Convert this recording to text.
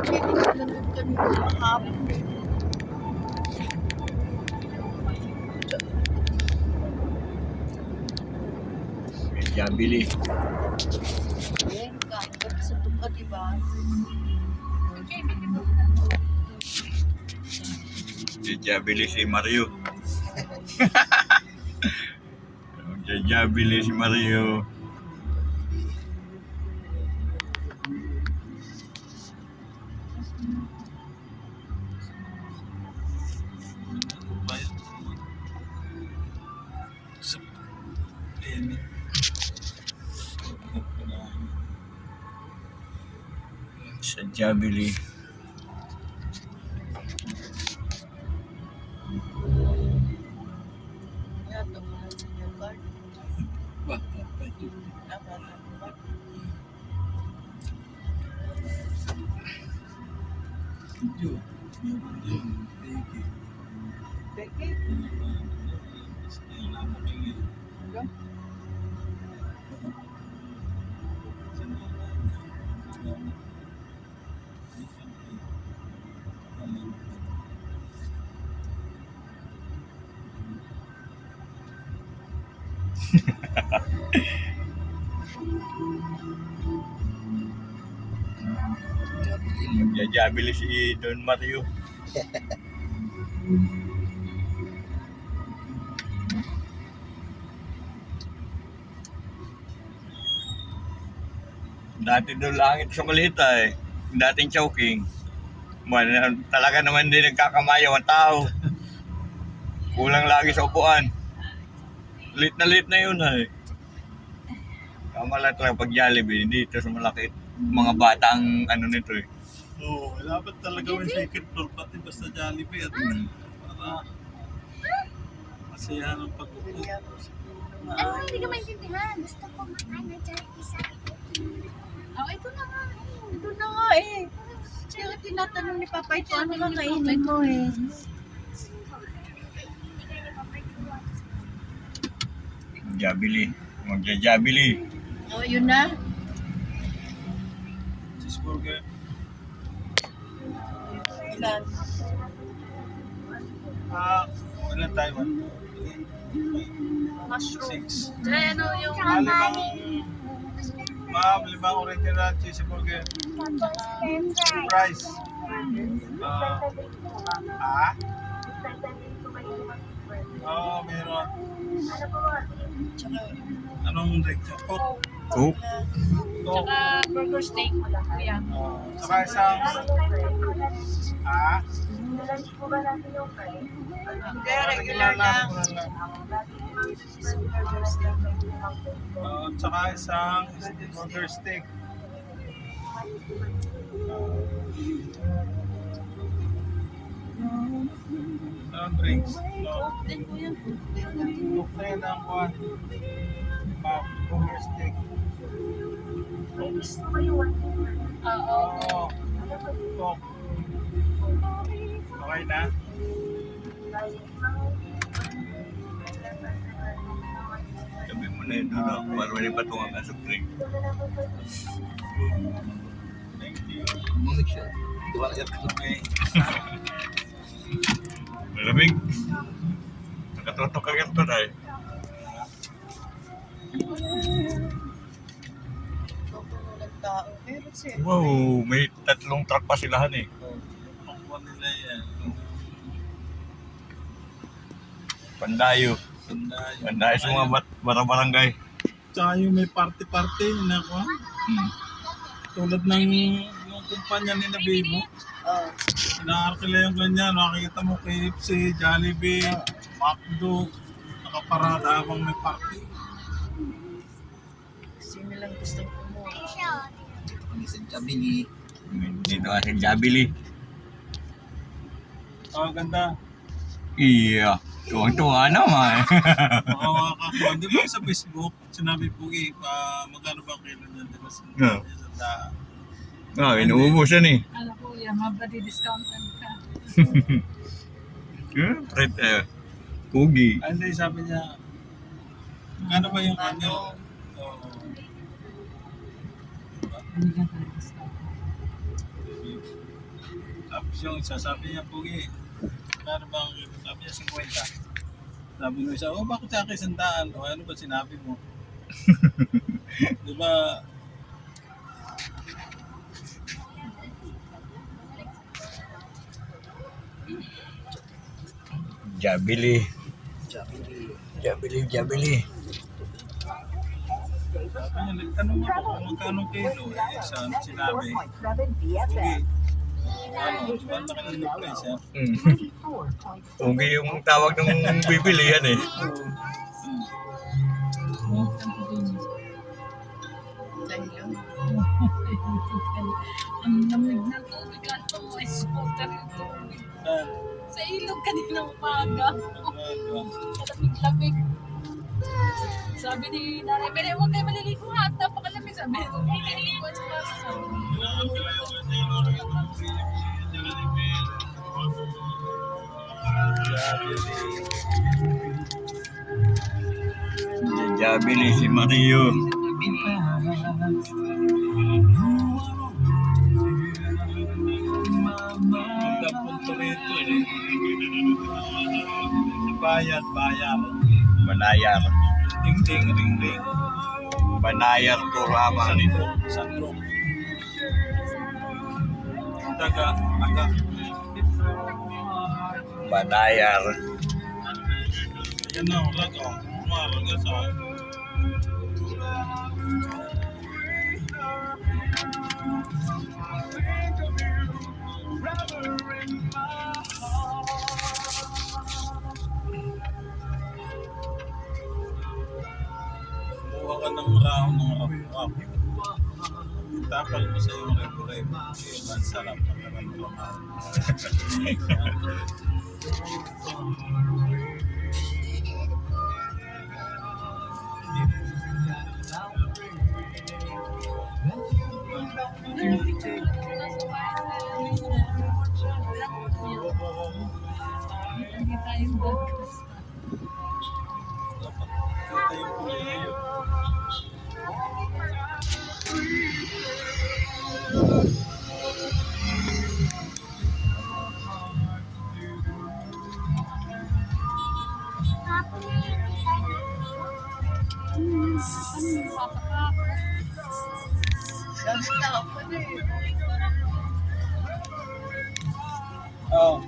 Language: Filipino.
Nandun kami kahapon. Jabili. Ayan, kain kami sa tuka, diba? Jabili si Mario. Jabili si Mario. Sa Jabili. Ayan, ito mo lang sa inyo, card. Peke? Jabili si Don Mario. Dati doon langit sa Malita eh. Dating choking. Talaga naman din nagkakamayaw ang tao. Kulang lagi sa upuan. Lit na yun eh. Kamalat lang pag Jollibee. Dito sa malaki. Mga bata ang ano nito eh. Oo, dapat talaga may second floor pati basta Jollibee at para masaya ng pag-upo. Ay, hindi ka maintindihan. Gusto ko makain na dyan isa. Oh, ito na nga. Ito na nga eh. Kaya tinatanong ni Papa ito, ano nga kainin mo eh. Jabili. Jabili. Oh, yun na. Cheeseburger. Ilan? Ilan tayo man? Mushroom. 6. Ano yung... Ma'am, limang original cheeseburger. Tapos french fries. Price. Oo, meron. Tsaka... Anong drink? Coke. Coke. Coke. burger steak. Ayan. Saka isang... Kaya regular lang. Burger steak. Saka isang burger steak. Anong drinks? No. Din po yan. Coke na yun ang kuhan. Burger steak. Oo. Oo. Coke. Okay na? Sabi mo na yun doon. Para wala patungan ka sa drink. Thank you. Okay. Malamig. Nakatutok ka ganito na eh. Sobrang tao. Meron siya. Wow, may 3 truck pa silahan eh. Pangkuhan nila yan. Pandayo. Tandaan. Pandayo sa mga barangay. Tsaka yung may party-party na kuhan. Tulad ng yung kumpanya ni na Bebo. Oo. Inaarkila yung ganyan. Nakikita mo KFC, Jollibee, McDo. Nakaparada habang may party. Sino lang gustong kumuha? Dito nga sa Jabili. Ganda. Iya. Tuwang-tuwa naman. Makakakuha. Di ba sa Facebook, sinabi po magkano ba kilo na nila sa Inuubusan eh. Alam ko, yan, mabadi-discountan ka. Fred, Pugi. Hindi, sabi niya, magkano ba yung ano? Binigyan ka ng discount. Tapos yung isa, sabi niya, Pugi, kano bang, sabi niya, 50. Sabi ng isa, oh, bakit sa akin 100? O ano ba sinabi mo? Di ba, Jabili. Jabili. sabi niya, nagtanong ako kung magkano kilo. Eh, sinabi, Pugi, ano, ba't nakalagay ka siya? Ugi yung tawag ng bibili yan eh. Ang lamig ng tubig at may scooter yung tubig. Sa ilog kaninang umaga. Lamig-lamig. Sabi ni Nanay, Bele, huwag kayo maliligo ha. Napakalamig. Sabi ni huwag kayo maliligo at saka sabi Jabili si Mario. Ganda punto rito eh. Bayad. Banayar. Ding, ring. Banayar Turaman. Sandro. Taga. Banayar. Yan na, ulag oh. Umaraga sa kumuha ka ng rahon ng rap. Tapal mo sa iyong rep-rep. Yung ang sarap ng naramdaman. hindi tayong bagas. Dapat kita yung kulay. Hapon na hindi tayo. Dami tao pa na eh. Oh,